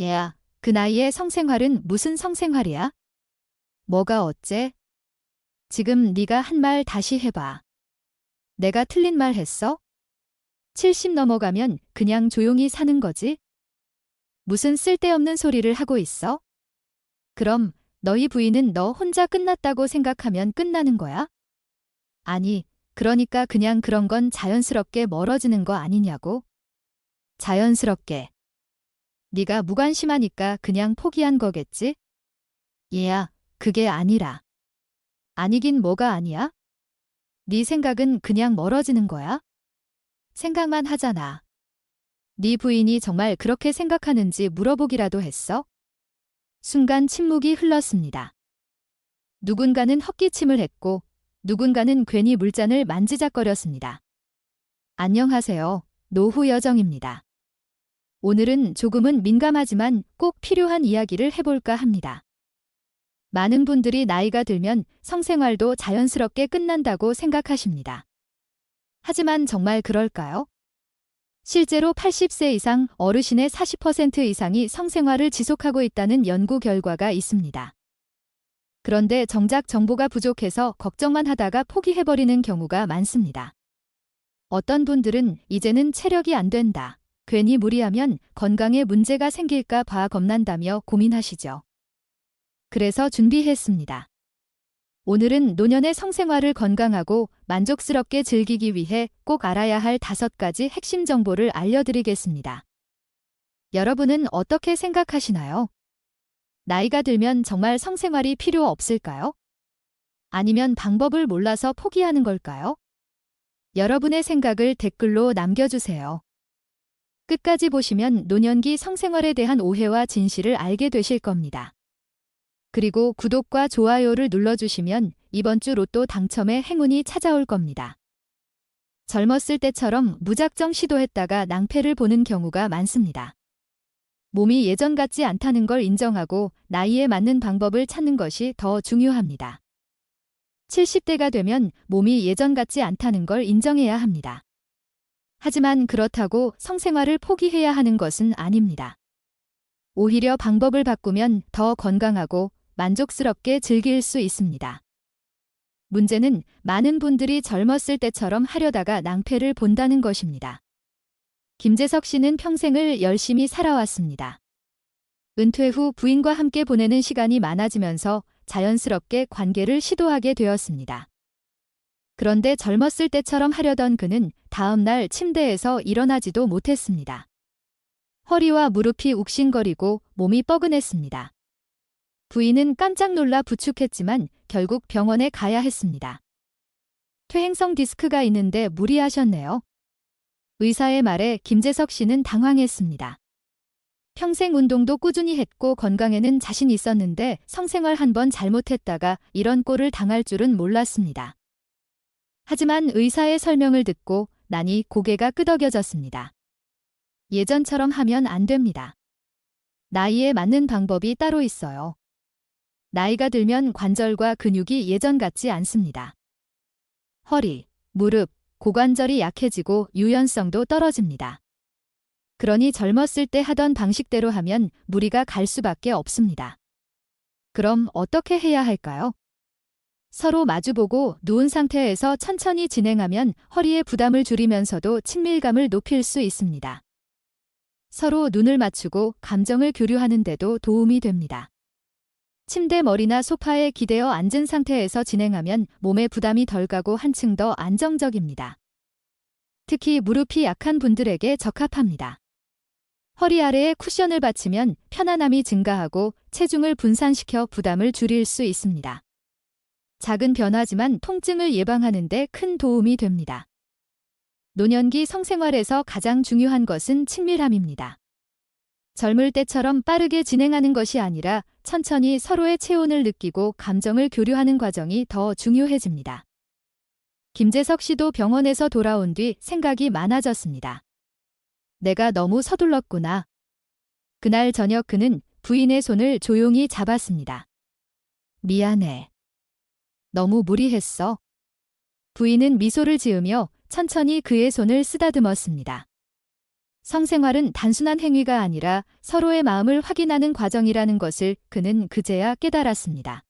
얘야, 그 나이에 성생활은 무슨 성생활이야? 뭐가 어째? 지금 네가 한 말 다시 해봐. 내가 틀린 말 했어? 70 넘어가면 그냥 조용히 사는 거지? 무슨 쓸데없는 소리를 하고 있어? 그럼 너희 부인은 너 혼자 끝났다고 생각하면 끝나는 거야? 아니, 그러니까 그냥 그런 건 자연스럽게 멀어지는 거 아니냐고? 자연스럽게. 네가 무관심하니까 그냥 포기한 거겠지? 얘야, 그게 아니라. 아니긴 뭐가 아니야? 네 생각은 그냥 멀어지는 거야? 생각만 하잖아. 네 부인이 정말 그렇게 생각하는지 물어보기라도 했어? 순간 침묵이 흘렀습니다. 누군가는 헛기침을 했고 누군가는 괜히 물잔을 만지작거렸습니다. 안녕하세요. 노후 여정입니다. 오늘은 조금은 민감하지만 꼭 필요한 이야기를 해볼까 합니다. 많은 분들이 나이가 들면 성생활도 자연스럽게 끝난다고 생각하십니다. 하지만 정말 그럴까요? 실제로 80세 이상 어르신의 40% 이상이 성생활을 지속하고 있다는 연구 결과가 있습니다. 그런데 정작 정보가 부족해서 걱정만 하다가 포기해버리는 경우가 많습니다. 어떤 분들은 이제는 체력이 안 된다. 괜히 무리하면 건강에 문제가 생길까 봐 겁난다며 고민하시죠. 그래서 준비했습니다. 오늘은 노년의 성생활을 건강하고 만족스럽게 즐기기 위해 꼭 알아야 할 5가지 핵심 정보를 알려드리겠습니다. 여러분은 어떻게 생각하시나요? 나이가 들면 정말 성생활이 필요 없을까요? 아니면 방법을 몰라서 포기하는 걸까요? 여러분의 생각을 댓글로 남겨주세요. 끝까지 보시면 노년기 성생활에 대한 오해와 진실을 알게 되실 겁니다. 그리고 구독과 좋아요를 눌러주시면 이번 주 로또 당첨의 행운이 찾아올 겁니다. 젊었을 때처럼 무작정 시도했다가 낭패를 보는 경우가 많습니다. 몸이 예전 같지 않다는 걸 인정하고 나이에 맞는 방법을 찾는 것이 더 중요합니다. 70대가 되면 몸이 예전 같지 않다는 걸 인정해야 합니다. 하지만 그렇다고 성생활을 포기해야 하는 것은 아닙니다. 오히려 방법을 바꾸면 더 건강하고 만족스럽게 즐길 수 있습니다. 문제는 많은 분들이 젊었을 때처럼 하려다가 낭패를 본다는 것입니다. 김재석 씨는 평생을 열심히 살아왔습니다. 은퇴 후 부인과 함께 보내는 시간이 많아지면서 자연스럽게 관계를 시도하게 되었습니다. 그런데 젊었을 때처럼 하려던 그는 다음 날 침대에서 일어나지도 못했습니다. 허리와 무릎이 욱신거리고 몸이 뻐근했습니다. 부인은 깜짝 놀라 부축했지만 결국 병원에 가야 했습니다. 퇴행성 디스크가 있는데 무리하셨네요. 의사의 말에 김재석 씨는 당황했습니다. 평생 운동도 꾸준히 했고 건강에는 자신 있었는데 성생활 한 번 잘못했다가 이런 꼴을 당할 줄은 몰랐습니다. 하지만 의사의 설명을 듣고 나니 고개가 끄덕여졌습니다. 예전처럼 하면 안 됩니다. 나이에 맞는 방법이 따로 있어요. 나이가 들면 관절과 근육이 예전 같지 않습니다. 허리, 무릎, 고관절이 약해지고 유연성도 떨어집니다. 그러니 젊었을 때 하던 방식대로 하면 무리가 갈 수밖에 없습니다. 그럼 어떻게 해야 할까요? 서로 마주보고 누운 상태에서 천천히 진행하면 허리의 부담을 줄이면서도 친밀감을 높일 수 있습니다. 서로 눈을 맞추고 감정을 교류하는 데도 도움이 됩니다. 침대 머리나 소파에 기대어 앉은 상태에서 진행하면 몸에 부담이 덜 가고 한층 더 안정적입니다. 특히 무릎이 약한 분들에게 적합합니다. 허리 아래에 쿠션을 받치면 편안함이 증가하고 체중을 분산시켜 부담을 줄일 수 있습니다. 작은 변화지만 통증을 예방하는 데 큰 도움이 됩니다. 노년기 성생활에서 가장 중요한 것은 친밀함입니다. 젊을 때처럼 빠르게 진행하는 것이 아니라 천천히 서로의 체온을 느끼고 감정을 교류하는 과정이 더 중요해집니다. 김재석 씨도 병원에서 돌아온 뒤 생각이 많아졌습니다. 내가 너무 서둘렀구나. 그날 저녁 그는 부인의 손을 조용히 잡았습니다. 미안해. 너무 무리했어. 부인은 미소를 지으며 천천히 그의 손을 쓰다듬었습니다. 성생활은 단순한 행위가 아니라 서로의 마음을 확인하는 과정이라는 것을 그는 그제야 깨달았습니다.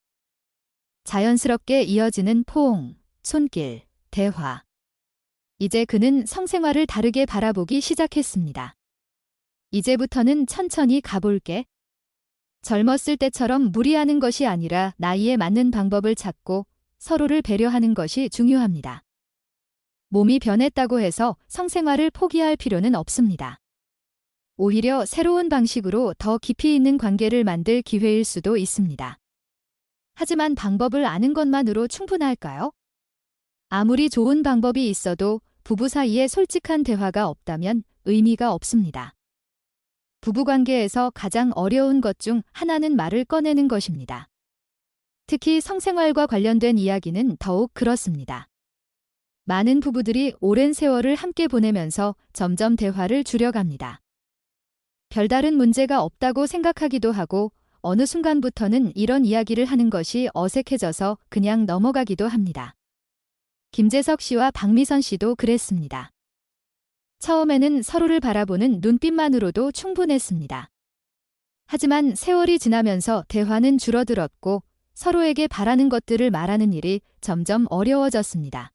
자연스럽게 이어지는 포옹, 손길, 대화. 이제 그는 성생활을 다르게 바라보기 시작했습니다. 이제부터는 천천히 가볼게. 젊었을 때처럼 무리하는 것이 아니라 나이에 맞는 방법을 찾고 서로를 배려하는 것이 중요합니다. 몸이 변했다고 해서 성생활을 포기할 필요는 없습니다. 오히려 새로운 방식으로 더 깊이 있는 관계를 만들 기회일 수도 있습니다. 하지만 방법을 아는 것만으로 충분할까요? 아무리 좋은 방법이 있어도 부부 사이에 솔직한 대화가 없다면 의미가 없습니다. 부부관계에서 가장 어려운 것 중 하나는 말을 꺼내는 것입니다. 특히 성생활과 관련된 이야기는 더욱 그렇습니다. 많은 부부들이 오랜 세월을 함께 보내면서 점점 대화를 줄여갑니다. 별다른 문제가 없다고 생각하기도 하고 어느 순간부터는 이런 이야기를 하는 것이 어색해져서 그냥 넘어가기도 합니다. 김재석 씨와 박미선 씨도 그랬습니다. 처음에는 서로를 바라보는 눈빛만으로도 충분했습니다. 하지만 세월이 지나면서 대화는 줄어들었고 서로에게 바라는 것들을 말하는 일이 점점 어려워졌습니다.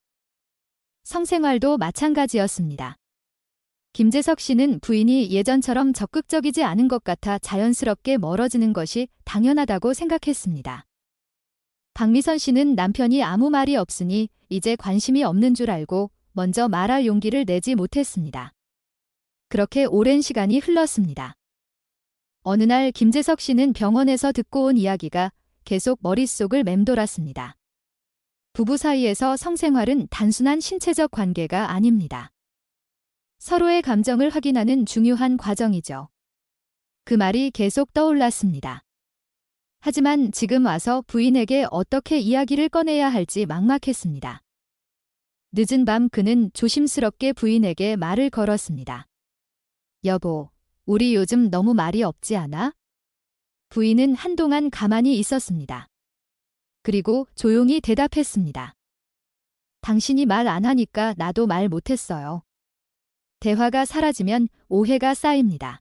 성생활도 마찬가지였습니다. 김재석 씨는 부인이 예전처럼 적극적이지 않은 것 같아 자연스럽게 멀어지는 것이 당연하다고 생각했습니다. 박미선 씨는 남편이 아무 말이 없으니 이제 관심이 없는 줄 알고 먼저 말할 용기를 내지 못했습니다. 그렇게 오랜 시간이 흘렀습니다. 어느 날 김재석 씨는 병원에서 듣고 온 이야기가 계속 머릿속을 맴돌았습니다. 부부 사이에서 성생활은 단순한 신체적 관계가 아닙니다. 서로의 감정을 확인하는 중요한 과정이죠. 그 말이 계속 떠올랐습니다. 하지만 지금 와서 부인에게 어떻게 이야기를 꺼내야 할지 막막했습니다. 늦은 밤 그는 조심스럽게 부인에게 말을 걸었습니다. 여보, 우리 요즘 너무 말이 없지 않아? 부인은 한동안 가만히 있었습니다. 그리고 조용히 대답했습니다. 당신이 말 안 하니까 나도 말 못했어요. 대화가 사라지면 오해가 쌓입니다.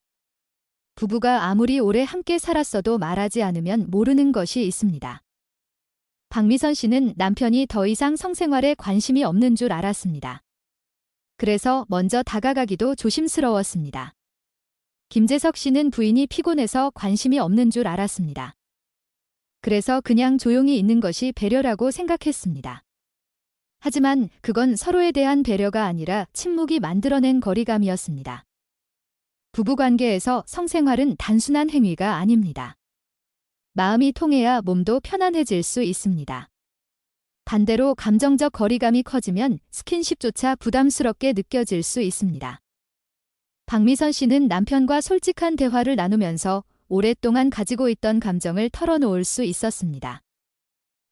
부부가 아무리 오래 함께 살았어도 말하지 않으면 모르는 것이 있습니다. 박미선 씨는 남편이 더 이상 성생활에 관심이 없는 줄 알았습니다. 그래서 먼저 다가가기도 조심스러웠습니다. 김재석 씨는 부인이 피곤해서 관심이 없는 줄 알았습니다. 그래서 그냥 조용히 있는 것이 배려라고 생각했습니다. 하지만 그건 서로에 대한 배려가 아니라 침묵이 만들어낸 거리감이었습니다. 부부관계에서 성생활은 단순한 행위가 아닙니다. 마음이 통해야 몸도 편안해질 수 있습니다. 반대로 감정적 거리감이 커지면 스킨십조차 부담스럽게 느껴질 수 있습니다. 박미선 씨는 남편과 솔직한 대화를 나누면서 오랫동안 가지고 있던 감정을 털어놓을 수 있었습니다.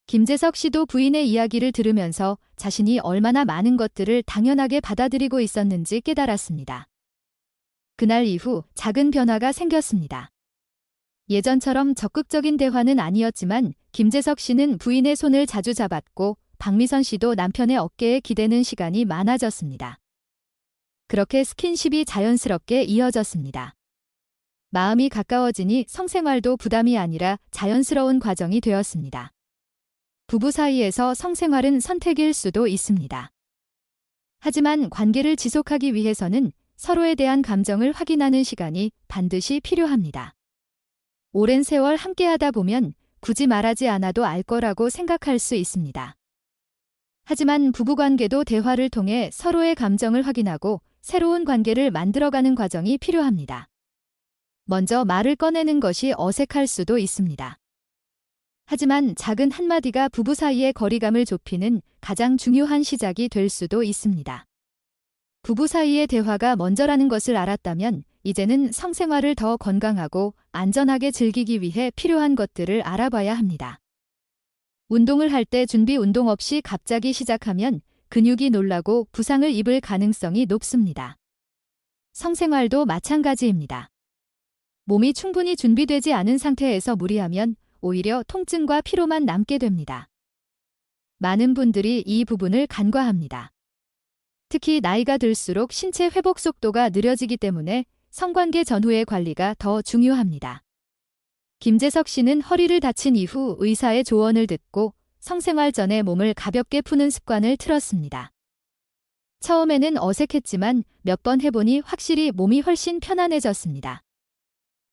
김재석 씨도 부인의 이야기를 들으면서 자신이 얼마나 많은 것들을 당연하게 받아들이고 있었는지 깨달았습니다. 그날 이후 작은 변화가 생겼습니다. 예전처럼 적극적인 대화는 아니었지만 김재석 씨는 부인의 손을 자주 잡았고 박미선 씨도 남편의 어깨에 기대는 시간이 많아졌습니다. 그렇게 스킨십이 자연스럽게 이어졌습니다. 마음이 가까워지니 성생활도 부담이 아니라 자연스러운 과정이 되었습니다. 부부 사이에서 성생활은 선택일 수도 있습니다. 하지만 관계를 지속하기 위해서는 서로에 대한 감정을 확인하는 시간이 반드시 필요합니다. 오랜 세월 함께하다 보면 굳이 말하지 않아도 알 거라고 생각할 수 있습니다. 하지만 부부관계도 대화를 통해 서로의 감정을 확인하고 새로운 관계를 만들어가는 과정이 필요합니다. 먼저 말을 꺼내는 것이 어색할 수도 있습니다. 하지만 작은 한마디가 부부 사이의 거리감을 좁히는 가장 중요한 시작이 될 수도 있습니다. 부부 사이의 대화가 먼저라는 것을 알았다면 이제는 성생활을 더 건강하고 안전하게 즐기기 위해 필요한 것들을 알아봐야 합니다. 운동을 할 때 준비 운동 없이 갑자기 시작하면 근육이 놀라고 부상을 입을 가능성이 높습니다. 성생활도 마찬가지입니다. 몸이 충분히 준비되지 않은 상태에서 무리하면 오히려 통증과 피로만 남게 됩니다. 많은 분들이 이 부분을 간과합니다. 특히 나이가 들수록 신체 회복 속도가 느려지기 때문에 성관계 전후의 관리가 더 중요합니다. 김재석 씨는 허리를 다친 이후 의사의 조언을 듣고 성생활 전에 몸을 가볍게 푸는 습관을 틀었습니다. 처음에는 어색했지만 몇 번 해보니 확실히 몸이 훨씬 편안해졌습니다.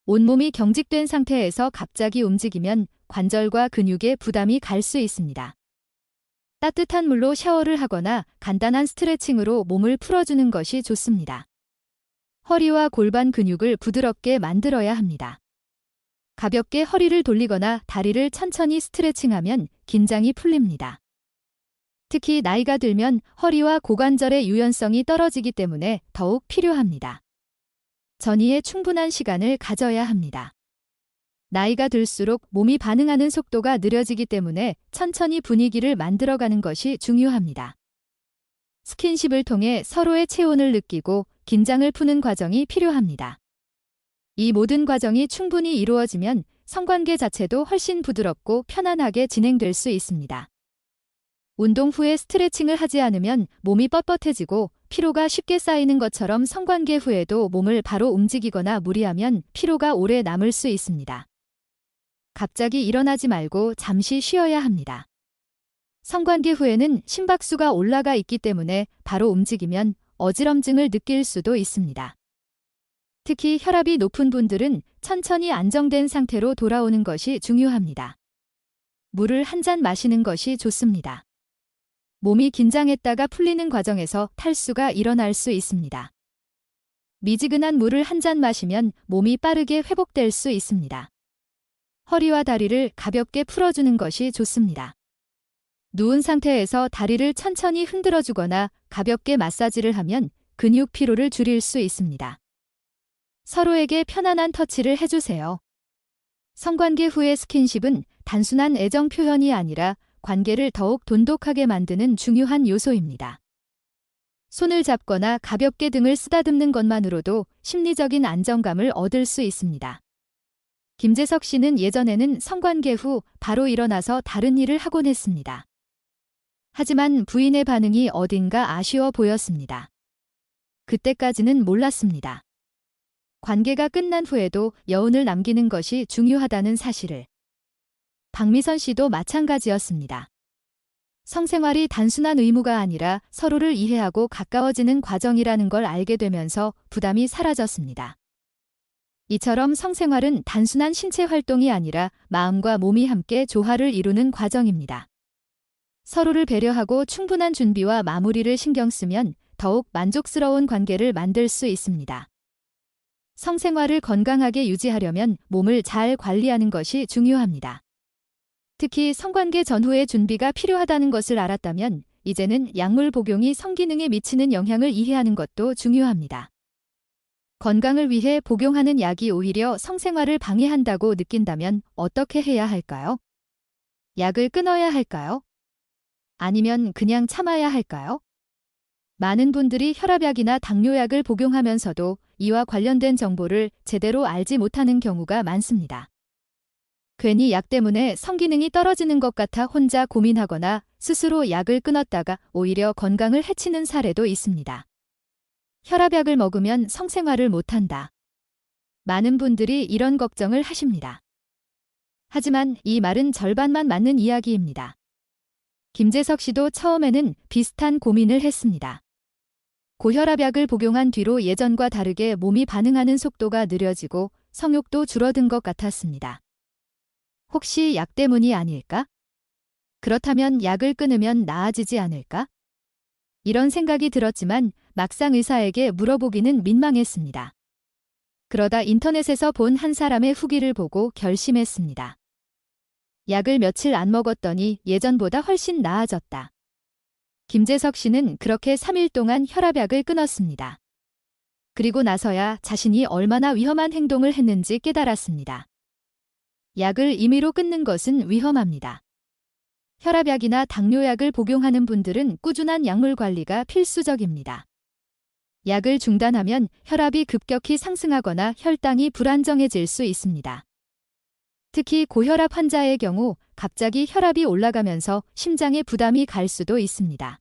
온몸이 경직된 상태에서 갑자기 움직이면 관절과 근육에 부담이 갈 수 있습니다. 따뜻한 물로 샤워를 하거나 간단한 스트레칭으로 몸을 풀어주는 것이 좋습니다. 허리와 골반 근육을 부드럽게 만들어야 합니다. 가볍게 허리를 돌리거나 다리를 천천히 스트레칭하면 긴장이 풀립니다. 특히 나이가 들면 허리와 고관절의 유연성이 떨어지기 때문에 더욱 필요합니다. 전이에 충분한 시간을 가져야 합니다. 나이가 들수록 몸이 반응하는 속도가 느려지기 때문에 천천히 분위기를 만들어가는 것이 중요합니다. 스킨십을 통해 서로의 체온을 느끼고 긴장을 푸는 과정이 필요합니다. 이 모든 과정이 충분히 이루어지면 성관계 자체도 훨씬 부드럽고 편안하게 진행될 수 있습니다. 운동 후에 스트레칭을 하지 않으면 몸이 뻣뻣해지고 피로가 쉽게 쌓이는 것처럼 성관계 후에도 몸을 바로 움직이거나 무리하면 피로가 오래 남을 수 있습니다. 갑자기 일어나지 말고 잠시 쉬어야 합니다. 성관계 후에는 심박수가 올라가 있기 때문에 바로 움직이면 어지럼증을 느낄 수도 있습니다. 특히 혈압이 높은 분들은 천천히 안정된 상태로 돌아오는 것이 중요합니다. 물을 한 잔 마시는 것이 좋습니다. 몸이 긴장했다가 풀리는 과정에서 탈수가 일어날 수 있습니다. 미지근한 물을 한 잔 마시면 몸이 빠르게 회복될 수 있습니다. 허리와 다리를 가볍게 풀어주는 것이 좋습니다. 누운 상태에서 다리를 천천히 흔들어주거나 가볍게 마사지를 하면 근육 피로를 줄일 수 있습니다. 서로에게 편안한 터치를 해주세요. 성관계 후의 스킨십은 단순한 애정 표현이 아니라 관계를 더욱 돈독하게 만드는 중요한 요소입니다. 손을 잡거나 가볍게 등을 쓰다듬는 것만으로도 심리적인 안정감을 얻을 수 있습니다. 김재석 씨는 예전에는 성관계 후 바로 일어나서 다른 일을 하곤 했습니다. 하지만 부인의 반응이 어딘가 아쉬워 보였습니다. 그때까지는 몰랐습니다. 관계가 끝난 후에도 여운을 남기는 것이 중요하다는 사실을. 박미선 씨도 마찬가지였습니다. 성생활이 단순한 의무가 아니라 서로를 이해하고 가까워지는 과정이라는 걸 알게 되면서 부담이 사라졌습니다. 이처럼 성생활은 단순한 신체 활동이 아니라 마음과 몸이 함께 조화를 이루는 과정입니다. 서로를 배려하고 충분한 준비와 마무리를 신경 쓰면 더욱 만족스러운 관계를 만들 수 있습니다. 성생활을 건강하게 유지하려면 몸을 잘 관리하는 것이 중요합니다. 특히 성관계 전후의 준비가 필요하다는 것을 알았다면 이제는 약물 복용이 성기능에 미치는 영향을 이해하는 것도 중요합니다. 건강을 위해 복용하는 약이 오히려 성생활을 방해한다고 느낀다면 어떻게 해야 할까요? 약을 끊어야 할까요? 아니면 그냥 참아야 할까요? 많은 분들이 혈압약이나 당뇨약을 복용하면서도 이와 관련된 정보를 제대로 알지 못하는 경우가 많습니다. 괜히 약 때문에 성기능이 떨어지는 것 같아 혼자 고민하거나 스스로 약을 끊었다가 오히려 건강을 해치는 사례도 있습니다. 혈압약을 먹으면 성생활을 못한다. 많은 분들이 이런 걱정을 하십니다. 하지만 이 말은 절반만 맞는 이야기입니다. 김재석 씨도 처음에는 비슷한 고민을 했습니다. 고혈압약을 복용한 뒤로 예전과 다르게 몸이 반응하는 속도가 느려지고 성욕도 줄어든 것 같았습니다. 혹시 약 때문이 아닐까? 그렇다면 약을 끊으면 나아지지 않을까? 이런 생각이 들었지만 막상 의사에게 물어보기는 민망했습니다. 그러다 인터넷에서 본 한 사람의 후기를 보고 결심했습니다. 약을 며칠 안 먹었더니 예전보다 훨씬 나아졌다. 김재석 씨는 그렇게 3일 동안 혈압약을 끊었습니다. 그리고 나서야 자신이 얼마나 위험한 행동을 했는지 깨달았습니다. 약을 임의로 끊는 것은 위험합니다. 혈압약이나 당뇨약을 복용하는 분들은 꾸준한 약물 관리가 필수적입니다. 약을 중단하면 혈압이 급격히 상승하거나 혈당이 불안정해질 수 있습니다. 특히 고혈압 환자의 경우 갑자기 혈압이 올라가면서 심장에 부담이 갈 수도 있습니다.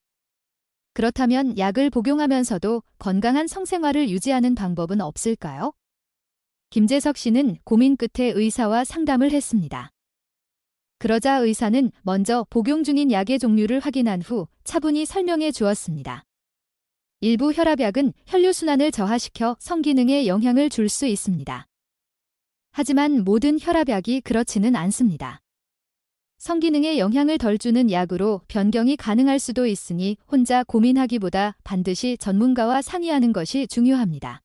그렇다면 약을 복용하면서도 건강한 성생활을 유지하는 방법은 없을까요? 김재석 씨는 고민 끝에 의사와 상담을 했습니다. 그러자 의사는 먼저 복용 중인 약의 종류를 확인한 후 차분히 설명해 주었습니다. 일부 혈압약은 혈류순환을 저하시켜 성기능에 영향을 줄 수 있습니다. 하지만 모든 혈압약이 그렇지는 않습니다. 성기능에 영향을 덜 주는 약으로 변경이 가능할 수도 있으니 혼자 고민하기보다 반드시 전문가와 상의하는 것이 중요합니다.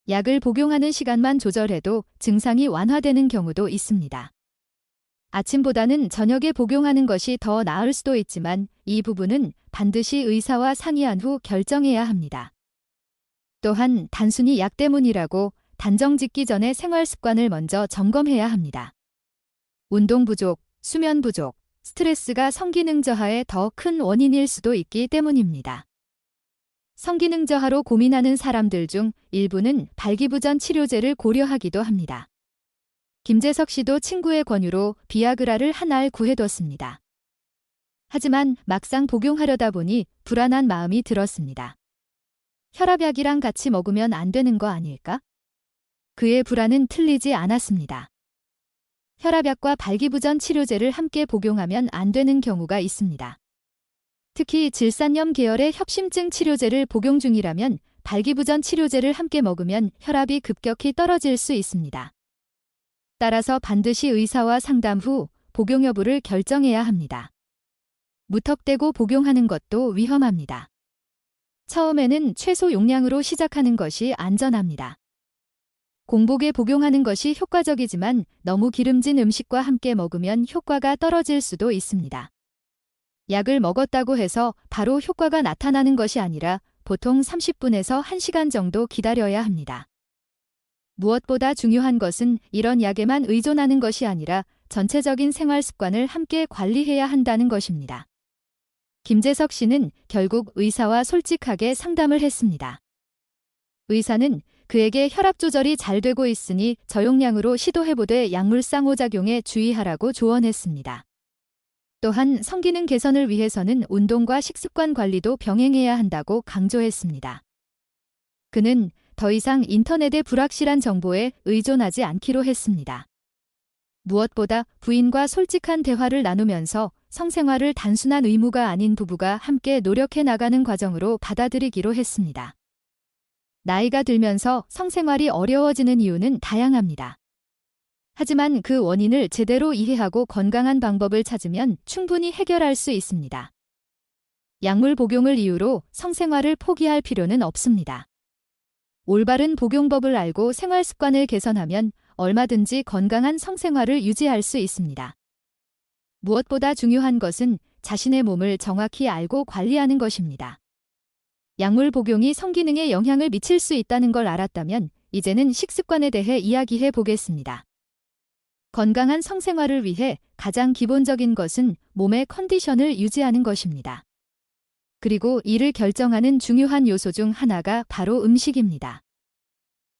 약을 복용하는 시간만 조절해도 증상이 완화되는 경우도 있습니다. 아침보다는 저녁에 복용하는 것이 더 나을 수도 있지만 이 부분은 반드시 의사와 상의한 후 결정해야 합니다. 또한 단순히 약 때문이라고 단정 짓기 전에 생활 습관을 먼저 점검해야 합니다. 운동 부족, 수면 부족, 스트레스가 성기능 저하의 더 큰 원인일 수도 있기 때문입니다. 성기능 저하로 고민하는 사람들 중 일부는 발기부전 치료제를 고려하기도 합니다. 김재석 씨도 친구의 권유로 비아그라를 한 알 구해뒀습니다. 하지만 막상 복용하려다 보니 불안한 마음이 들었습니다. 혈압약이랑 같이 먹으면 안 되는 거 아닐까? 그의 불안은 틀리지 않았습니다. 혈압약과 발기부전 치료제를 함께 복용하면 안 되는 경우가 있습니다. 특히 질산염 계열의 협심증 치료제를 복용 중이라면 발기부전 치료제를 함께 먹으면 혈압이 급격히 떨어질 수 있습니다. 따라서 반드시 의사와 상담 후 복용 여부를 결정해야 합니다. 무턱대고 복용하는 것도 위험합니다. 처음에는 최소 용량으로 시작하는 것이 안전합니다. 공복에 복용하는 것이 효과적이지만 너무 기름진 음식과 함께 먹으면 효과가 떨어질 수도 있습니다. 약을 먹었다고 해서 바로 효과가 나타나는 것이 아니라 보통 30분에서 1시간 정도 기다려야 합니다. 무엇보다 중요한 것은 이런 약에만 의존하는 것이 아니라 전체적인 생활 습관을 함께 관리해야 한다는 것입니다. 김재석 씨는 결국 의사와 솔직하게 상담을 했습니다. 의사는 그에게 혈압 조절이 잘 되고 있으니 저용량으로 시도해보되 약물 상호작용에 주의하라고 조언했습니다. 또한 성기능 개선을 위해서는 운동과 식습관 관리도 병행해야 한다고 강조했습니다. 그는 더 이상 인터넷의 불확실한 정보에 의존하지 않기로 했습니다. 무엇보다 부인과 솔직한 대화를 나누면서 성생활을 단순한 의무가 아닌 부부가 함께 노력해 나가는 과정으로 받아들이기로 했습니다. 나이가 들면서 성생활이 어려워지는 이유는 다양합니다. 하지만 그 원인을 제대로 이해하고 건강한 방법을 찾으면 충분히 해결할 수 있습니다. 약물 복용을 이유로 성생활을 포기할 필요는 없습니다. 올바른 복용법을 알고 생활 습관을 개선하면 얼마든지 건강한 성생활을 유지할 수 있습니다. 무엇보다 중요한 것은 자신의 몸을 정확히 알고 관리하는 것입니다. 약물 복용이 성기능에 영향을 미칠 수 있다는 걸 알았다면 이제는 식습관에 대해 이야기해 보겠습니다. 건강한 성생활을 위해 가장 기본적인 것은 몸의 컨디션을 유지하는 것입니다. 그리고 이를 결정하는 중요한 요소 중 하나가 바로 음식입니다.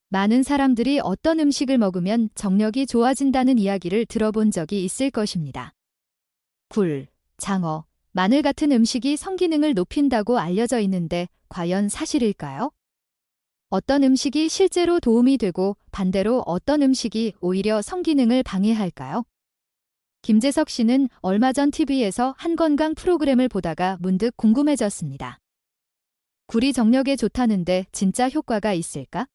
많은 사람들이 어떤 음식을 먹으면 정력이 좋아진다는 이야기를 들어본 적이 있을 것입니다. 굴, 장어, 마늘 같은 음식이 성기능을 높인다고 알려져 있는데 과연 사실일까요? 어떤 음식이 실제로 도움이 되고 반대로 어떤 음식이 오히려 성기능을 방해할까요? 김재석 씨는 얼마 전 TV에서 한 건강 프로그램을 보다가 문득 궁금해졌습니다. 굴이 정력에 좋다는데 진짜 효과가 있을까?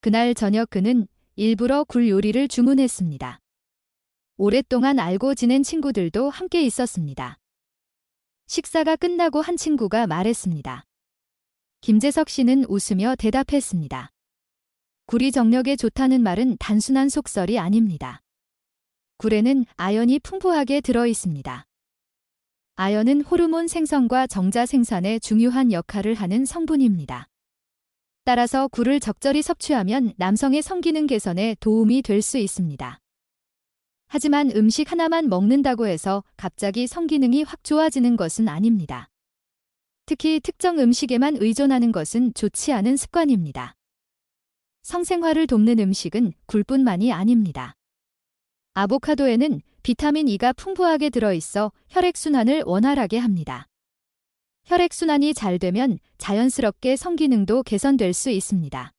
그날 저녁 그는 일부러 굴 요리를 주문했습니다. 오랫동안 알고 지낸 친구들도 함께 있었습니다. 식사가 끝나고 한 친구가 말했습니다. 김재석 씨는 웃으며 대답했습니다. 굴이 정력에 좋다는 말은 단순한 속설이 아닙니다. 굴에는 아연이 풍부하게 들어 있습니다. 아연은 호르몬 생성과 정자 생산에 중요한 역할을 하는 성분입니다. 따라서 굴을 적절히 섭취하면 남성의 성기능 개선에 도움이 될 수 있습니다. 하지만 음식 하나만 먹는다고 해서 갑자기 성기능이 확 좋아지는 것은 아닙니다. 특히 특정 음식에만 의존하는 것은 좋지 않은 습관입니다. 성생활을 돕는 음식은 굴뿐만이 아닙니다. 아보카도에는 비타민 E가 풍부하게 들어있어 혈액순환을 원활하게 합니다. 혈액순환이 잘 되면 자연스럽게 성기능도 개선될 수 있습니다.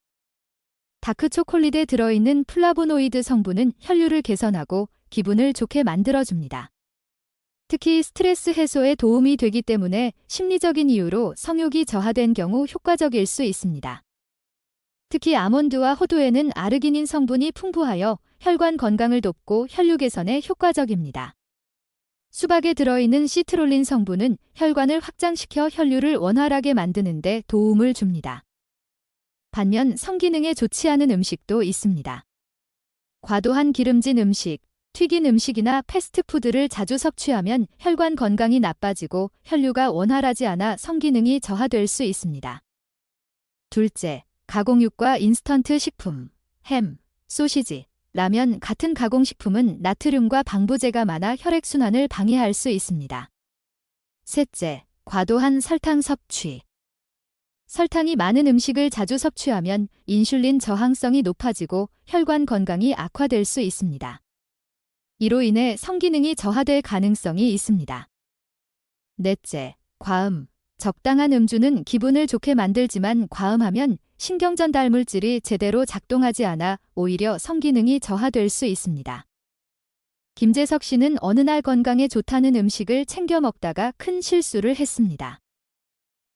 다크 초콜릿에 들어있는 플라보노이드 성분은 혈류를 개선하고 기분을 좋게 만들어줍니다. 특히 스트레스 해소에 도움이 되기 때문에 심리적인 이유로 성욕이 저하된 경우 효과적일 수 있습니다. 특히 아몬드와 호두에는 아르기닌 성분이 풍부하여 혈관 건강을 돕고 혈류 개선에 효과적입니다. 수박에 들어있는 시트롤린 성분은 혈관을 확장시켜 혈류를 원활하게 만드는 데 도움을 줍니다. 반면 성기능에 좋지 않은 음식도 있습니다. 과도한 기름진 음식, 튀긴 음식이나 패스트푸드를 자주 섭취하면 혈관 건강이 나빠지고 혈류가 원활하지 않아 성기능이 저하될 수 있습니다. 둘째, 가공육과 인스턴트 식품, 햄, 소시지, 라면 같은 가공식품은 나트륨과 방부제가 많아 혈액순환을 방해할 수 있습니다. 셋째, 과도한 설탕 섭취. 설탕이 많은 음식을 자주 섭취하면 인슐린 저항성이 높아지고 혈관 건강이 악화될 수 있습니다. 이로 인해 성기능이 저하될 가능성이 있습니다. 넷째, 과음. 적당한 음주는 기분을 좋게 만들지만 과음하면 신경전달 물질이 제대로 작동하지 않아 오히려 성기능이 저하될 수 있습니다. 김재석 씨는 어느 날 건강에 좋다는 음식을 챙겨 먹다가 큰 실수를 했습니다.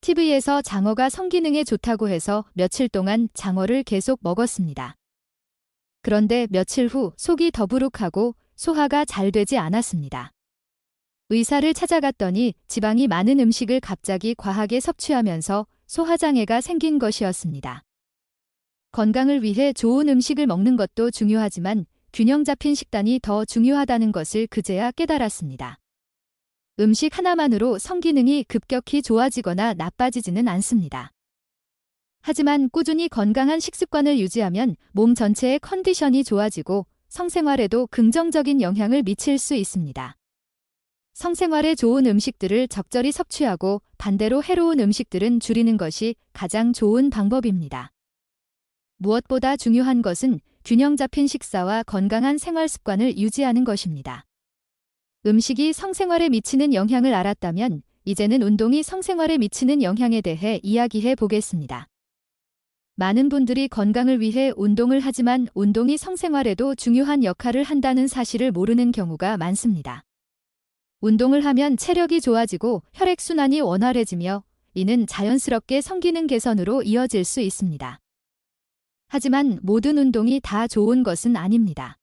TV에서 장어가 성기능에 좋다고 해서 며칠 동안 장어를 계속 먹었습니다. 그런데 며칠 후 속이 더부룩하고 소화가 잘 되지 않았습니다. 의사를 찾아갔더니 지방이 많은 음식을 갑자기 과하게 섭취하면서 소화장애가 생긴 것이었습니다. 건강을 위해 좋은 음식을 먹는 것도 중요하지만 균형 잡힌 식단이 더 중요하다는 것을 그제야 깨달았습니다. 음식 하나만으로 성기능이 급격히 좋아지거나 나빠지지는 않습니다. 하지만 꾸준히 건강한 식습관을 유지하면 몸 전체의 컨디션이 좋아지고 성생활에도 긍정적인 영향을 미칠 수 있습니다. 성생활에 좋은 음식들을 적절히 섭취하고 반대로 해로운 음식들은 줄이는 것이 가장 좋은 방법입니다. 무엇보다 중요한 것은 균형 잡힌 식사와 건강한 생활 습관을 유지하는 것입니다. 음식이 성생활에 미치는 영향을 알았다면 이제는 운동이 성생활에 미치는 영향에 대해 이야기해 보겠습니다. 많은 분들이 건강을 위해 운동을 하지만 운동이 성생활에도 중요한 역할을 한다는 사실을 모르는 경우가 많습니다. 운동을 하면 체력이 좋아지고 혈액순환이 원활해지며 이는 자연스럽게 성기능 개선으로 이어질 수 있습니다. 하지만 모든 운동이 다 좋은 것은 아닙니다.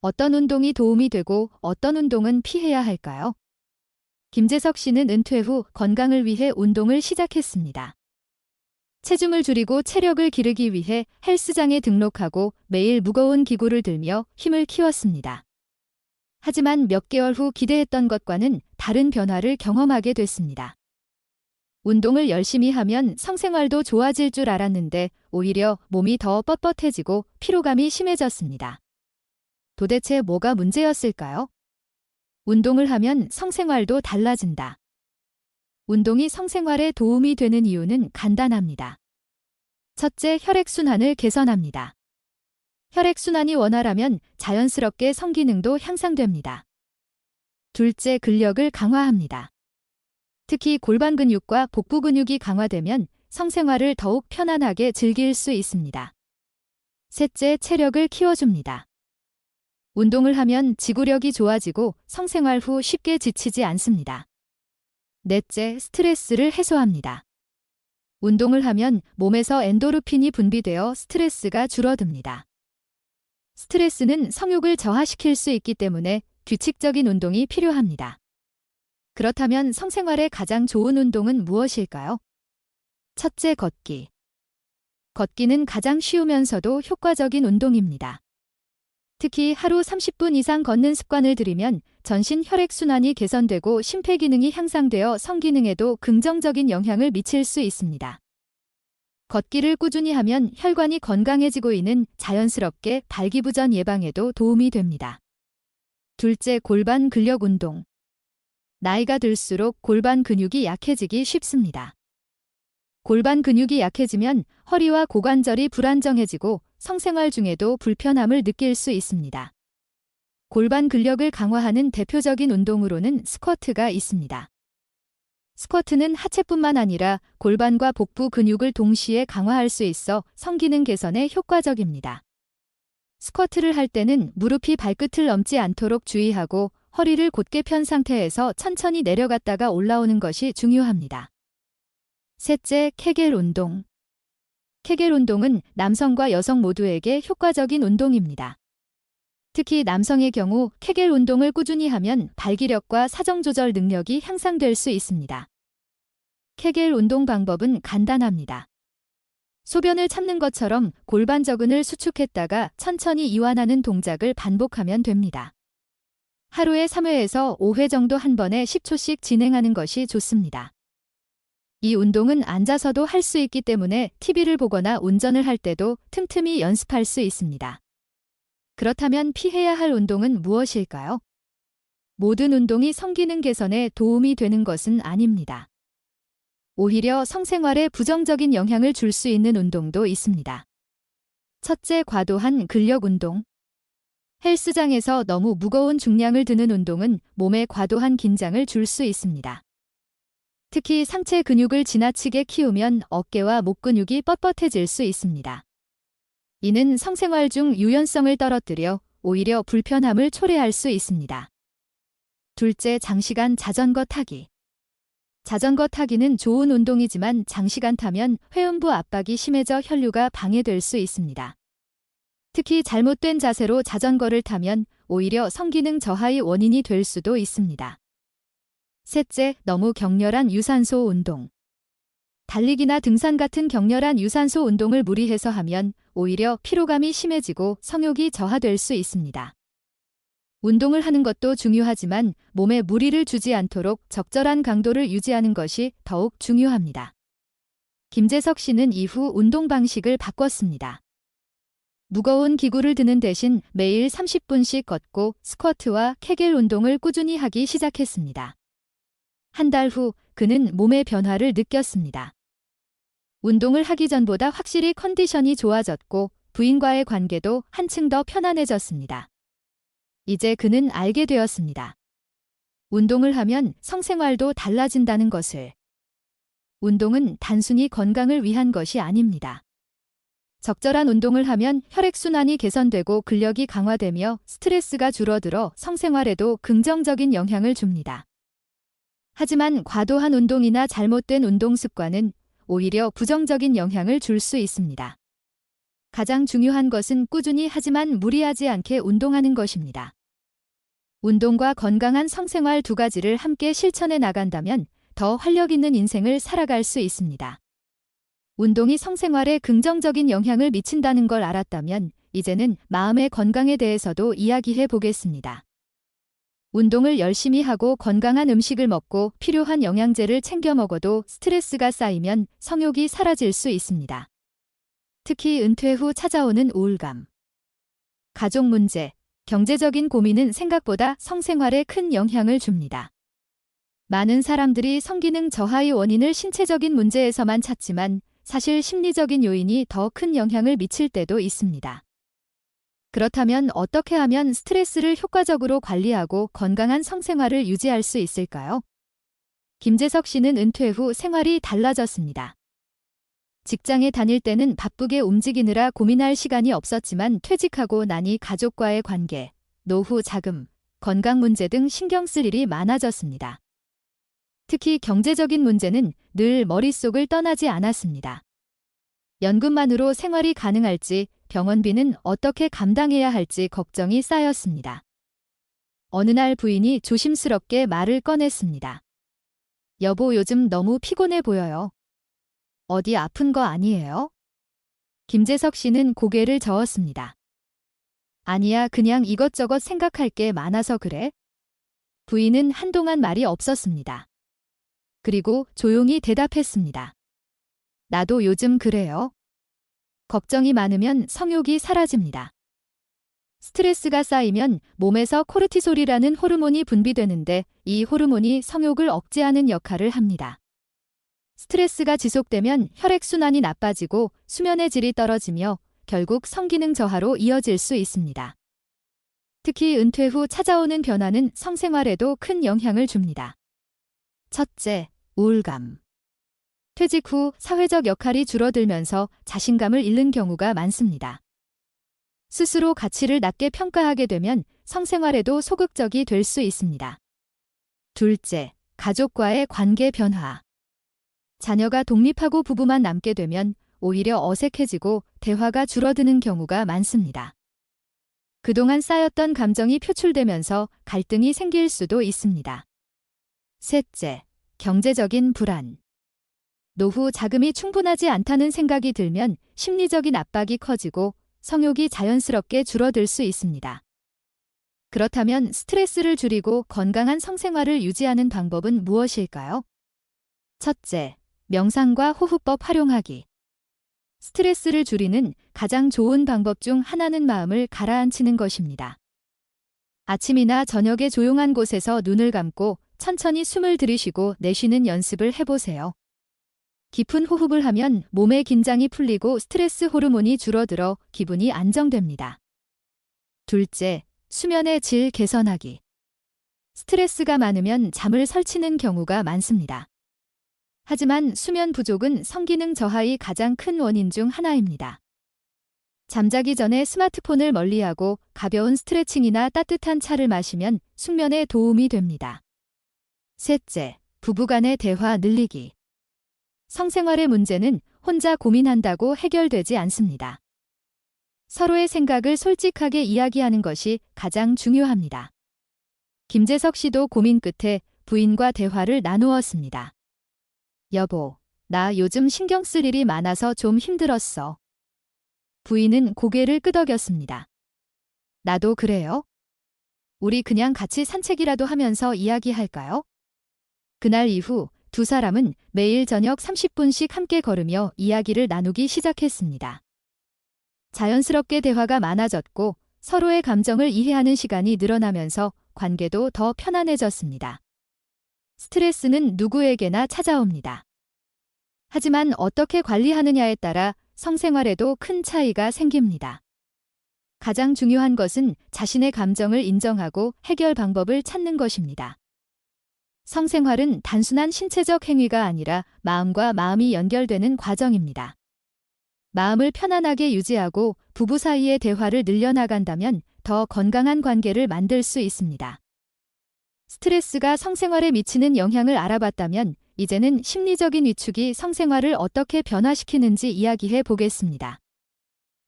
어떤 운동이 도움이 되고 어떤 운동은 피해야 할까요? 김재석 씨는 은퇴 후 건강을 위해 운동을 시작했습니다. 체중을 줄이고 체력을 기르기 위해 헬스장에 등록하고 매일 무거운 기구를 들며 힘을 키웠습니다. 하지만 몇 개월 후 기대했던 것과는 다른 변화를 경험하게 됐습니다. 운동을 열심히 하면 성생활도 좋아질 줄 알았는데 오히려 몸이 더 뻣뻣해지고 피로감이 심해졌습니다. 도대체 뭐가 문제였을까요? 운동을 하면 성생활도 달라진다. 운동이 성생활에 도움이 되는 이유는 간단합니다. 첫째, 혈액순환을 개선합니다. 혈액순환이 원활하면 자연스럽게 성기능도 향상됩니다. 둘째, 근력을 강화합니다. 특히 골반 근육과 복부 근육이 강화되면 성생활을 더욱 편안하게 즐길 수 있습니다. 셋째, 체력을 키워줍니다. 운동을 하면 지구력이 좋아지고 성생활 후 쉽게 지치지 않습니다. 넷째, 스트레스를 해소합니다. 운동을 하면 몸에서 엔도르핀이 분비되어 스트레스가 줄어듭니다. 스트레스는 성욕을 저하시킬 수 있기 때문에 규칙적인 운동이 필요합니다. 그렇다면 성생활에 가장 좋은 운동은 무엇일까요? 첫째, 걷기. 걷기는 가장 쉬우면서도 효과적인 운동입니다. 특히 하루 30분 이상 걷는 습관을 들이면 전신 혈액순환이 개선되고 심폐기능이 향상되어 성기능에도 긍정적인 영향을 미칠 수 있습니다. 걷기를 꾸준히 하면 혈관이 건강해지고 이는 자연스럽게 발기부전 예방에도 도움이 됩니다. 둘째, 골반 근력 운동. 나이가 들수록 골반 근육이 약해지기 쉽습니다. 골반 근육이 약해지면 허리와 고관절이 불안정해지고 성생활 중에도 불편함을 느낄 수 있습니다. 골반 근력을 강화하는 대표적인 운동으로는 스쿼트가 있습니다. 스쿼트는 하체뿐만 아니라 골반과 복부 근육을 동시에 강화할 수 있어 성기능 개선에 효과적입니다. 스쿼트를 할 때는 무릎이 발끝을 넘지 않도록 주의하고 허리를 곧게 편 상태에서 천천히 내려갔다가 올라오는 것이 중요합니다. 셋째, 케겔 운동. 케겔 운동은 남성과 여성 모두에게 효과적인 운동입니다. 특히 남성의 경우 케겔 운동을 꾸준히 하면 발기력과 사정 조절 능력이 향상될 수 있습니다. 케겔 운동 방법은 간단합니다. 소변을 참는 것처럼 골반저근을 수축했다가 천천히 이완하는 동작을 반복하면 됩니다. 하루에 3회에서 5회 정도 한 번에 10초씩 진행하는 것이 좋습니다. 이 운동은 앉아서도 할 수 있기 때문에 TV를 보거나 운전을 할 때도 틈틈이 연습할 수 있습니다. 그렇다면 피해야 할 운동은 무엇일까요? 모든 운동이 성기능 개선에 도움이 되는 것은 아닙니다. 오히려 성생활에 부정적인 영향을 줄 수 있는 운동도 있습니다. 첫째, 과도한 근력 운동. 헬스장에서 너무 무거운 중량을 드는 운동은 몸에 과도한 긴장을 줄 수 있습니다. 특히 상체 근육을 지나치게 키우면 어깨와 목 근육이 뻣뻣해질 수 있습니다. 이는 성생활 중 유연성을 떨어뜨려 오히려 불편함을 초래할 수 있습니다. 둘째, 장시간 자전거 타기. 자전거 타기는 좋은 운동이지만 장시간 타면 회음부 압박이 심해져 혈류가 방해될 수 있습니다. 특히 잘못된 자세로 자전거를 타면 오히려 성기능 저하의 원인이 될 수도 있습니다. 셋째, 너무 격렬한 유산소 운동. 달리기나 등산 같은 격렬한 유산소 운동을 무리해서 하면 오히려 피로감이 심해지고 성욕이 저하될 수 있습니다. 운동을 하는 것도 중요하지만 몸에 무리를 주지 않도록 적절한 강도를 유지하는 것이 더욱 중요합니다. 김재석 씨는 이후 운동 방식을 바꿨습니다. 무거운 기구를 드는 대신 매일 30분씩 걷고 스쿼트와 케겔 운동을 꾸준히 하기 시작했습니다. 한 달 후 그는 몸의 변화를 느꼈습니다. 운동을 하기 전보다 확실히 컨디션이 좋아졌고 부인과의 관계도 한층 더 편안해졌습니다. 이제 그는 알게 되었습니다. 운동을 하면 성생활도 달라진다는 것을. 운동은 단순히 건강을 위한 것이 아닙니다. 적절한 운동을 하면 혈액순환이 개선되고 근력이 강화되며 스트레스가 줄어들어 성생활에도 긍정적인 영향을 줍니다. 하지만 과도한 운동이나 잘못된 운동 습관은 오히려 부정적인 영향을 줄 수 있습니다. 가장 중요한 것은 꾸준히 하지만 무리하지 않게 운동하는 것입니다. 운동과 건강한 성생활 두 가지를 함께 실천해 나간다면 더 활력 있는 인생을 살아갈 수 있습니다. 운동이 성생활에 긍정적인 영향을 미친다는 걸 알았다면 이제는 마음의 건강에 대해서도 이야기해 보겠습니다. 운동을 열심히 하고 건강한 음식을 먹고 필요한 영양제를 챙겨 먹어도 스트레스가 쌓이면 성욕이 사라질 수 있습니다. 특히 은퇴 후 찾아오는 우울감, 가족 문제, 경제적인 고민은 생각보다 성생활에 큰 영향을 줍니다. 많은 사람들이 성기능 저하의 원인을 신체적인 문제에서만 찾지만 사실 심리적인 요인이 더 큰 영향을 미칠 때도 있습니다. 그렇다면 어떻게 하면 스트레스를 효과적으로 관리하고 건강한 성생활을 유지할 수 있을까요? 김재석 씨는 은퇴 후 생활이 달라졌습니다. 직장에 다닐 때는 바쁘게 움직이느라 고민할 시간이 없었지만 퇴직하고 나니 가족과의 관계, 노후 자금, 건강 문제 등 신경 쓸 일이 많아졌습니다. 특히 경제적인 문제는 늘 머릿속을 떠나지 않았습니다. 연금만으로 생활이 가능할지, 병원비는 어떻게 감당해야 할지 걱정이 쌓였습니다. 어느 날 부인이 조심스럽게 말을 꺼냈습니다. 여보, 요즘 너무 피곤해 보여요. 어디 아픈 거 아니에요? 김재석 씨는 고개를 저었습니다. 아니야, 그냥 이것저것 생각할 게 많아서 그래. 부인은 한동안 말이 없었습니다. 그리고 조용히 대답했습니다. 나도 요즘 그래요. 걱정이 많으면 성욕이 사라집니다. 스트레스가 쌓이면 몸에서 코르티솔이라는 호르몬이 분비되는데 이 호르몬이 성욕을 억제하는 역할을 합니다. 스트레스가 지속되면 혈액순환이 나빠지고 수면의 질이 떨어지며 결국 성기능 저하로 이어질 수 있습니다. 특히 은퇴 후 찾아오는 변화는 성생활에도 큰 영향을 줍니다. 첫째, 우울감. 퇴직 후 사회적 역할이 줄어들면서 자신감을 잃는 경우가 많습니다. 스스로 가치를 낮게 평가하게 되면 성생활에도 소극적이 될 수 있습니다. 둘째, 가족과의 관계 변화. 자녀가 독립하고 부부만 남게 되면 오히려 어색해지고 대화가 줄어드는 경우가 많습니다. 그동안 쌓였던 감정이 표출되면서 갈등이 생길 수도 있습니다. 셋째, 경제적인 불안. 노후 자금이 충분하지 않다는 생각이 들면 심리적인 압박이 커지고 성욕이 자연스럽게 줄어들 수 있습니다. 그렇다면 스트레스를 줄이고 건강한 성생활을 유지하는 방법은 무엇일까요? 첫째, 명상과 호흡법 활용하기. 스트레스를 줄이는 가장 좋은 방법 중 하나는 마음을 가라앉히는 것입니다. 아침이나 저녁에 조용한 곳에서 눈을 감고 천천히 숨을 들이쉬고 내쉬는 연습을 해보세요. 깊은 호흡을 하면 몸의 긴장이 풀리고 스트레스 호르몬이 줄어들어 기분이 안정됩니다. 둘째, 수면의 질 개선하기. 스트레스가 많으면 잠을 설치는 경우가 많습니다. 하지만 수면 부족은 성기능 저하의 가장 큰 원인 중 하나입니다. 잠자기 전에 스마트폰을 멀리하고 가벼운 스트레칭이나 따뜻한 차를 마시면 숙면에 도움이 됩니다. 셋째, 부부간의 대화 늘리기. 성생활의 문제는 혼자 고민한다고 해결되지 않습니다. 서로의 생각을 솔직하게 이야기하는 것이 가장 중요합니다. 김재석 씨도 고민 끝에 부인과 대화를 나누었습니다. 여보, 나 요즘 신경 쓸 일이 많아서 좀 힘들었어. 부인은 고개를 끄덕였습니다. 나도 그래요. 우리 그냥 같이 산책이라도 하면서 이야기할까요? 그날 이후 두 사람은 매일 저녁 30분씩 함께 걸으며 이야기를 나누기 시작했습니다. 자연스럽게 대화가 많아졌고 서로의 감정을 이해하는 시간이 늘어나면서 관계도 더 편안해졌습니다. 스트레스는 누구에게나 찾아옵니다. 하지만 어떻게 관리하느냐에 따라 성생활에도 큰 차이가 생깁니다. 가장 중요한 것은 자신의 감정을 인정하고 해결 방법을 찾는 것입니다. 성생활은 단순한 신체적 행위가 아니라 마음과 마음이 연결되는 과정입니다. 마음을 편안하게 유지하고 부부 사이의 대화를 늘려나간다면 더 건강한 관계를 만들 수 있습니다. 스트레스가 성생활에 미치는 영향을 알아봤다면 이제는 심리적인 위축이 성생활을 어떻게 변화시키는지 이야기해 보겠습니다.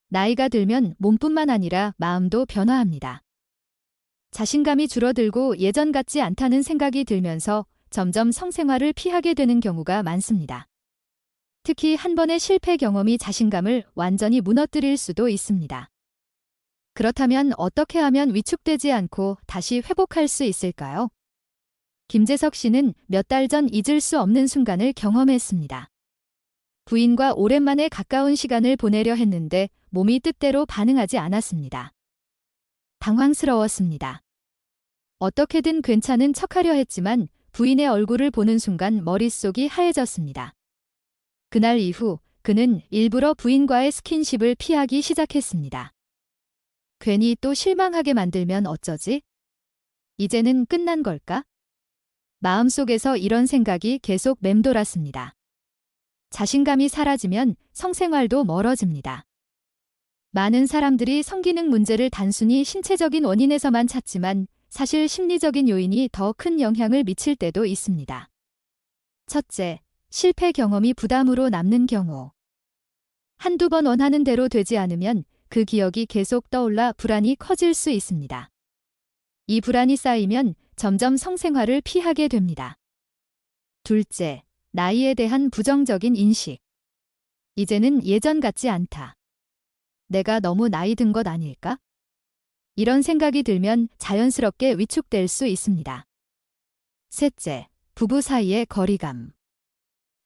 나이가 들면 몸뿐만 아니라 마음도 변화합니다. 자신감이 줄어들고 예전 같지 않다는 생각이 들면서 점점 성생활을 피하게 되는 경우가 많습니다. 특히 한 번의 실패 경험이 자신감을 완전히 무너뜨릴 수도 있습니다. 그렇다면 어떻게 하면 위축되지 않고 다시 회복할 수 있을까요? 김재석 씨는 몇 달 전 잊을 수 없는 순간을 경험했습니다. 부인과 오랜만에 가까운 시간을 보내려 했는데 몸이 뜻대로 반응하지 않았습니다. 당황스러웠습니다. 어떻게든 괜찮은 척하려 했지만 부인의 얼굴을 보는 순간 머릿속이 하얘졌습니다. 그날 이후 그는 일부러 부인과의 스킨십을 피하기 시작했습니다. 괜히 또 실망하게 만들면 어쩌지? 이제는 끝난 걸까? 마음속에서 이런 생각이 계속 맴돌았습니다. 자신감이 사라지면 성생활도 멀어집니다. 많은 사람들이 성기능 문제를 단순히 신체적인 원인에서만 찾지만 사실 심리적인 요인이 더 큰 영향을 미칠 때도 있습니다. 첫째, 실패 경험이 부담으로 남는 경우. 한두 번 원하는 대로 되지 않으면 그 기억이 계속 떠올라 불안이 커질 수 있습니다. 이 불안이 쌓이면 점점 성생활을 피하게 됩니다. 둘째, 나이에 대한 부정적인 인식. 이제는 예전 같지 않다. 내가 너무 나이 든 것 아닐까? 이런 생각이 들면 자연스럽게 위축될 수 있습니다. 셋째, 부부 사이의 거리감.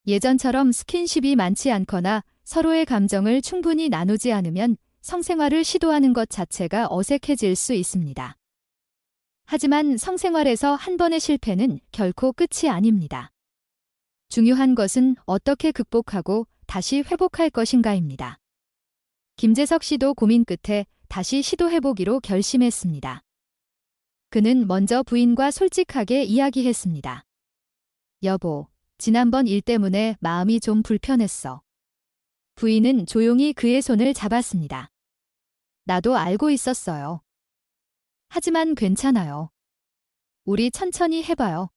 예전처럼 스킨십이 많지 않거나 서로의 감정을 충분히 나누지 않으면 성생활을 시도하는 것 자체가 어색해질 수 있습니다. 하지만 성생활에서 한 번의 실패는 결코 끝이 아닙니다. 중요한 것은 어떻게 극복하고 다시 회복할 것인가입니다. 김재석 씨도 고민 끝에 다시 시도해보기로 결심했습니다. 그는 먼저 부인과 솔직하게 이야기했습니다. 여보, 지난번 일 때문에 마음이 좀 불편했어. 부인은 조용히 그의 손을 잡았습니다. 나도 알고 있었어요. 하지만 괜찮아요. 우리 천천히 해봐요.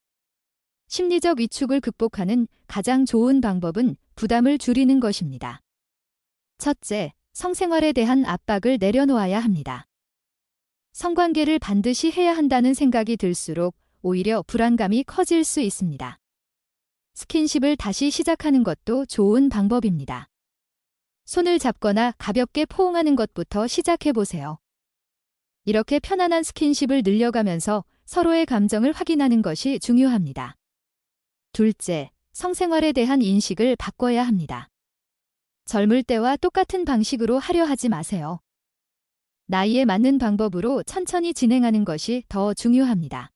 심리적 위축을 극복하는 가장 좋은 방법은 부담을 줄이는 것입니다. 첫째, 성생활에 대한 압박을 내려놓아야 합니다. 성관계를 반드시 해야 한다는 생각이 들수록 오히려 불안감이 커질 수 있습니다. 스킨십을 다시 시작하는 것도 좋은 방법입니다. 손을 잡거나 가볍게 포옹하는 것부터 시작해보세요. 이렇게 편안한 스킨십을 늘려가면서 서로의 감정을 확인하는 것이 중요합니다. 둘째, 성생활에 대한 인식을 바꿔야 합니다. 젊을 때와 똑같은 방식으로 하려 하지 마세요. 나이에 맞는 방법으로 천천히 진행하는 것이 더 중요합니다.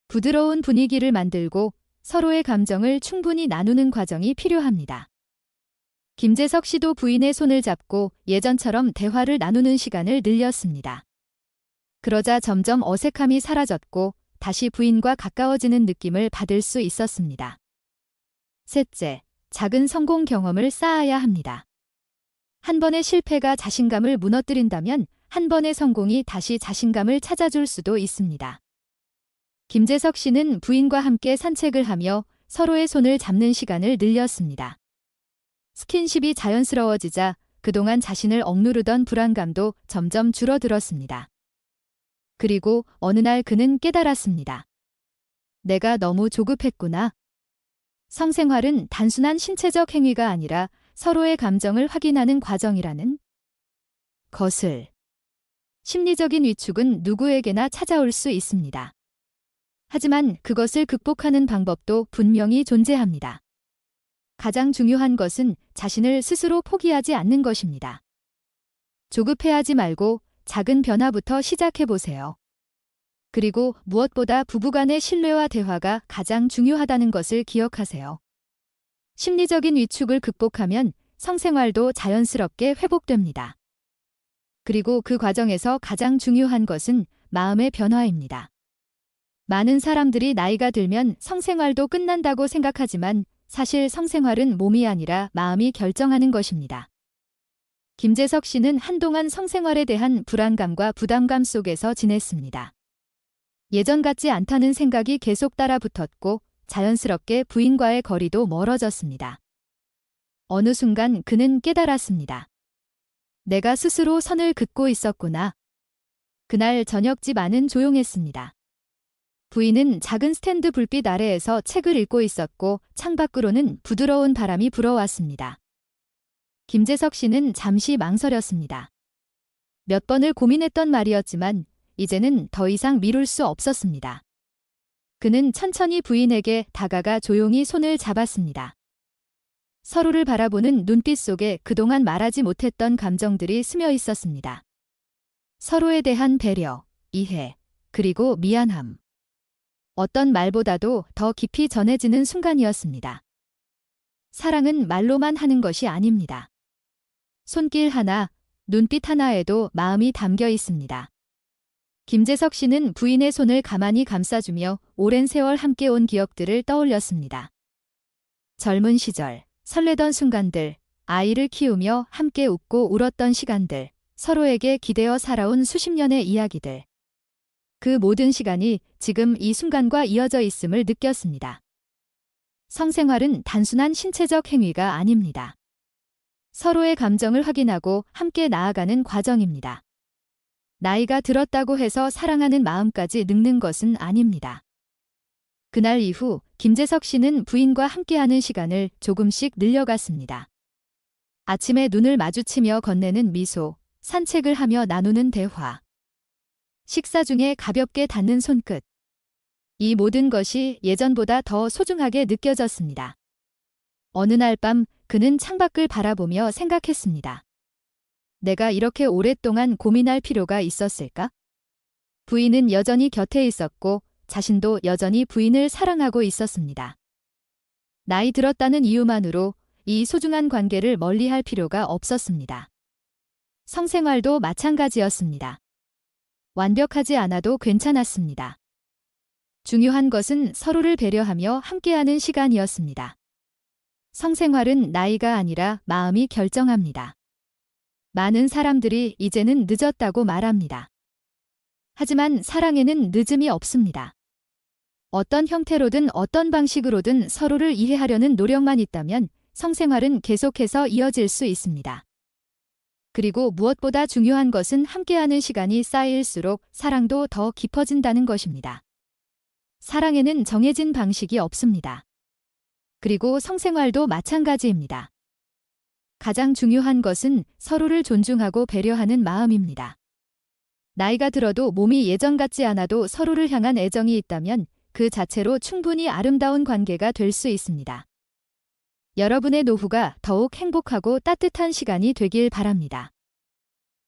부드러운 분위기를 만들고 서로의 감정을 충분히 나누는 과정이 필요합니다. 김재석 씨도 부인의 손을 잡고 예전처럼 대화를 나누는 시간을 늘렸습니다. 그러자 점점 어색함이 사라졌고 다시 부인과 가까워지는 느낌을 받을 수 있었습니다. 셋째, 작은 성공 경험을 쌓아야 합니다. 한 번의 실패가 자신감을 무너뜨린다면 한 번의 성공이 다시 자신감을 찾아줄 수도 있습니다. 김재석 씨는 부인과 함께 산책을 하며 서로의 손을 잡는 시간을 늘렸습니다. 스킨십이 자연스러워지자 그동안 자신을 억누르던 불안감도 점점 줄어들었습니다. 그리고 어느 날 그는 깨달았습니다. 내가 너무 조급했구나. 성생활은 단순한 신체적 행위가 아니라 서로의 감정을 확인하는 과정이라는 것을. 심리적인 위축은 누구에게나 찾아올 수 있습니다. 하지만 그것을 극복하는 방법도 분명히 존재합니다. 가장 중요한 것은 자신을 스스로 포기하지 않는 것입니다. 조급해하지 말고 작은 변화부터 시작해보세요. 그리고 무엇보다 부부간의 신뢰와 대화가 가장 중요하다는 것을 기억하세요. 심리적인 위축을 극복하면 성생활도 자연스럽게 회복됩니다. 그리고 그 과정에서 가장 중요한 것은 마음의 변화입니다. 많은 사람들이 나이가 들면 성생활도 끝난다고 생각하지만 사실 성생활은 몸이 아니라 마음이 결정하는 것입니다. 김재석 씨는 한동안 성생활에 대한 불안감과 부담감 속에서 지냈습니다. 예전 같지 않다는 생각이 계속 따라붙었고 자연스럽게 부인과의 거리도 멀어졌습니다. 어느 순간 그는 깨달았습니다. 내가 스스로 선을 긋고 있었구나. 그날 저녁 집 안은 조용했습니다. 부인은 작은 스탠드 불빛 아래에서 책을 읽고 있었고 창밖으로는 부드러운 바람이 불어왔습니다. 김재석 씨는 잠시 망설였습니다. 몇 번을 고민했던 말이었지만 이제는 더 이상 미룰 수 없었습니다. 그는 천천히 부인에게 다가가 조용히 손을 잡았습니다. 서로를 바라보는 눈빛 속에 그동안 말하지 못했던 감정들이 스며 있었습니다. 서로에 대한 배려, 이해, 그리고 미안함. 어떤 말보다도 더 깊이 전해지는 순간이었습니다. 사랑은 말로만 하는 것이 아닙니다. 손길 하나, 눈빛 하나에도 마음이 담겨 있습니다. 김재석 씨는 부인의 손을 가만히 감싸주며 오랜 세월 함께 온 기억들을 떠올렸습니다. 젊은 시절, 설레던 순간들, 아이를 키우며 함께 웃고 울었던 시간들, 서로에게 기대어 살아온 수십 년의 이야기들. 그 모든 시간이 지금 이 순간과 이어져 있음을 느꼈습니다. 성생활은 단순한 신체적 행위가 아닙니다. 서로의 감정을 확인하고 함께 나아가는 과정입니다. 나이가 들었다고 해서 사랑하는 마음까지 늙는 것은 아닙니다. 그날 이후 김재석 씨는 부인과 함께하는 시간을 조금씩 늘려갔습니다. 아침에 눈을 마주치며 건네는 미소, 산책을 하며 나누는 대화. 식사 중에 가볍게 닿는 손끝. 이 모든 것이 예전보다 더 소중하게 느껴졌습니다. 어느 날 밤 그는 창밖을 바라보며 생각했습니다. 내가 이렇게 오랫동안 고민할 필요가 있었을까? 부인은 여전히 곁에 있었고 자신도 여전히 부인을 사랑하고 있었습니다. 나이 들었다는 이유만으로 이 소중한 관계를 멀리할 필요가 없었습니다. 성생활도 마찬가지였습니다. 완벽하지 않아도 괜찮았습니다. 중요한 것은 서로를 배려하며 함께하는 시간이었습니다. 성생활은 나이가 아니라 마음이 결정합니다. 많은 사람들이 이제는 늦었다고 말합니다. 하지만 사랑에는 늦음이 없습니다. 어떤 형태로든 어떤 방식으로든 서로를 이해하려는 노력만 있다면 성생활은 계속해서 이어질 수 있습니다. 그리고 무엇보다 중요한 것은 함께하는 시간이 쌓일수록 사랑도 더 깊어진다는 것입니다. 사랑에는 정해진 방식이 없습니다. 그리고 성생활도 마찬가지입니다. 가장 중요한 것은 서로를 존중하고 배려하는 마음입니다. 나이가 들어도 몸이 예전 같지 않아도 서로를 향한 애정이 있다면 그 자체로 충분히 아름다운 관계가 될 수 있습니다. 여러분의 노후가 더욱 행복하고 따뜻한 시간이 되길 바랍니다.